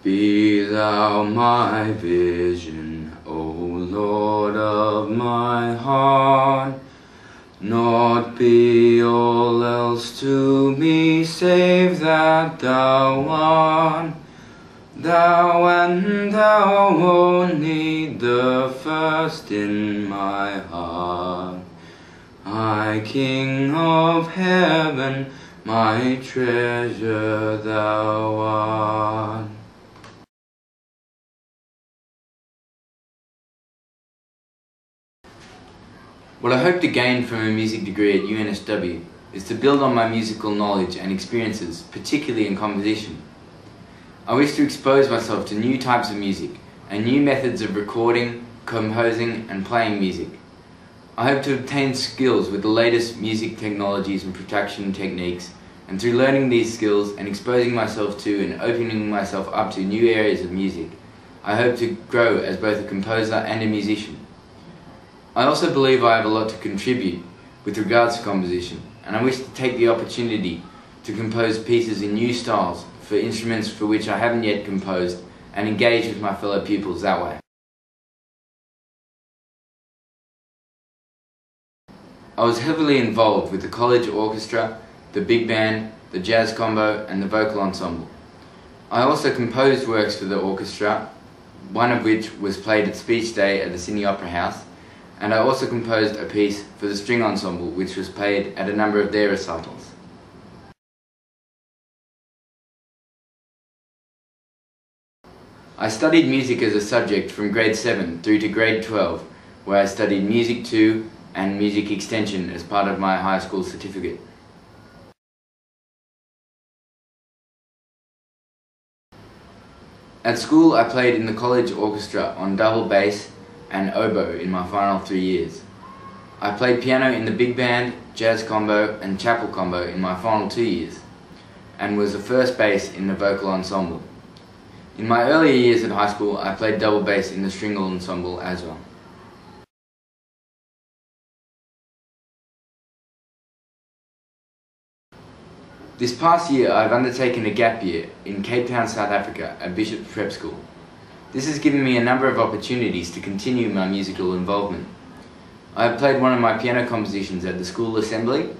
Be thou my vision, O Lord of my heart. Naught be all else to me, save that thou art. Thou and thou only, the first in my heart. My King of heaven, my treasure thou art. What I hope to gain from a music degree at UNSW is to build on my musical knowledge and experiences, particularly in composition. I wish to expose myself to new types of music and new methods of recording, composing and playing music. I hope to obtain skills with the latest music technologies and production techniques, and through learning these skills and exposing myself to and opening myself up to new areas of music, I hope to grow as both a composer and a musician. I also believe I have a lot to contribute with regards to composition, and I wish to take the opportunity to compose pieces in new styles for instruments for which I haven't yet composed, and engage with my fellow pupils that way. I was heavily involved with the college orchestra, the big band, the jazz combo and the vocal ensemble. I also composed works for the orchestra, one of which was played at Speech Day at the Sydney Opera House, and I also composed a piece for the string ensemble which was played at a number of their recitals. I studied music as a subject from grade 7 through to grade 12, where I studied Music 2 and Music Extension as part of my high school certificate. At school I played in the college orchestra on double bass and oboe in my final 3 years. I played piano in the big band, jazz combo and chapel combo in my final 2 years, and was the first bass in the vocal ensemble. In my earlier years at high school I played double bass in the string ensemble as well. This past year I've undertaken a gap year in Cape Town, South Africa at Bishop's Prep School. This has given me a number of opportunities to continue my musical involvement. I have played one of my piano compositions at the school assembly,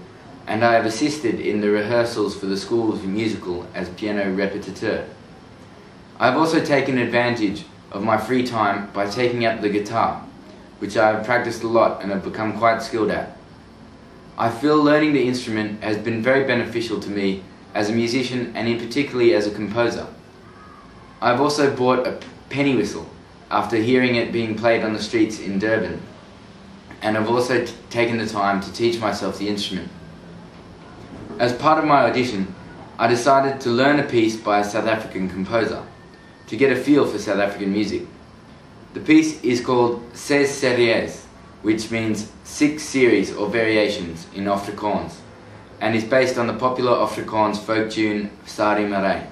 and I have assisted in the rehearsals for the school's musical as piano repetiteur. I have also taken advantage of my free time by taking up the guitar, which I have practiced a lot and have become quite skilled at. I feel learning the instrument has been very beneficial to me as a musician and in particularly as a composer. I have also bought a penny whistle after hearing it being played on the streets in Durban, and I've also taken the time to teach myself the instrument. As part of my audition, I decided to learn a piece by a South African composer to get a feel for South African music. The piece is called 6 Series, which means 6 series or variations in Afrikaans, and is based on the popular Afrikaans folk tune Sari Marai.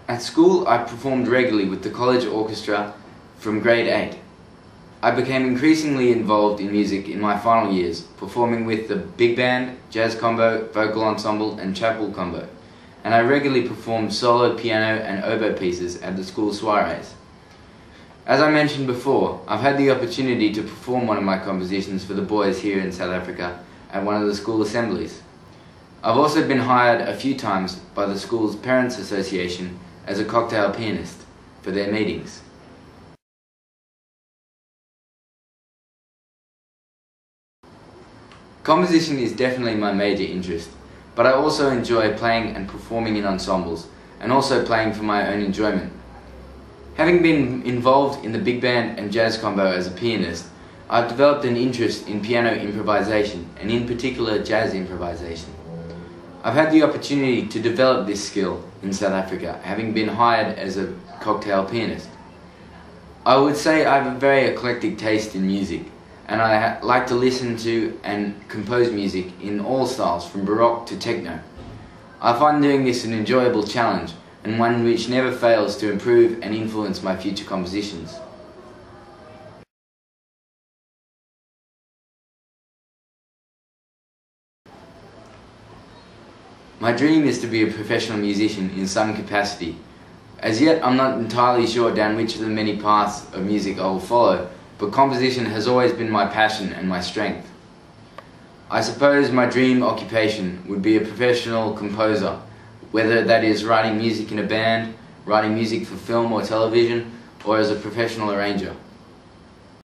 At school I performed regularly with the college orchestra from grade 8. I became increasingly involved in music in my final years, performing with the big band, jazz combo, vocal ensemble and chapel combo, and I regularly performed solo piano and oboe pieces at the school soirees. As I mentioned before, I've had the opportunity to perform one of my compositions for the boys here in South Africa at one of the school assemblies. I've also been hired a few times by the school's Parents Association as a cocktail pianist for their meetings. Composition is definitely my major interest, but I also enjoy playing and performing in ensembles, and also playing for my own enjoyment. Having been involved in the big band and jazz combo as a pianist, I've developed an interest in piano improvisation, and in particular jazz improvisation. I've had the opportunity to develop this skill in South Africa, having been hired as a cocktail pianist. I would say I have a very eclectic taste in music, and I like to listen to and compose music in all styles, from Baroque to techno. I find doing this an enjoyable challenge, and one which never fails to improve and influence my future compositions. My dream is to be a professional musician in some capacity. As yet, I'm not entirely sure down which of the many paths of music I will follow, but composition has always been my passion and my strength. I suppose my dream occupation would be a professional composer, whether that is writing music in a band, writing music for film or television, or as a professional arranger.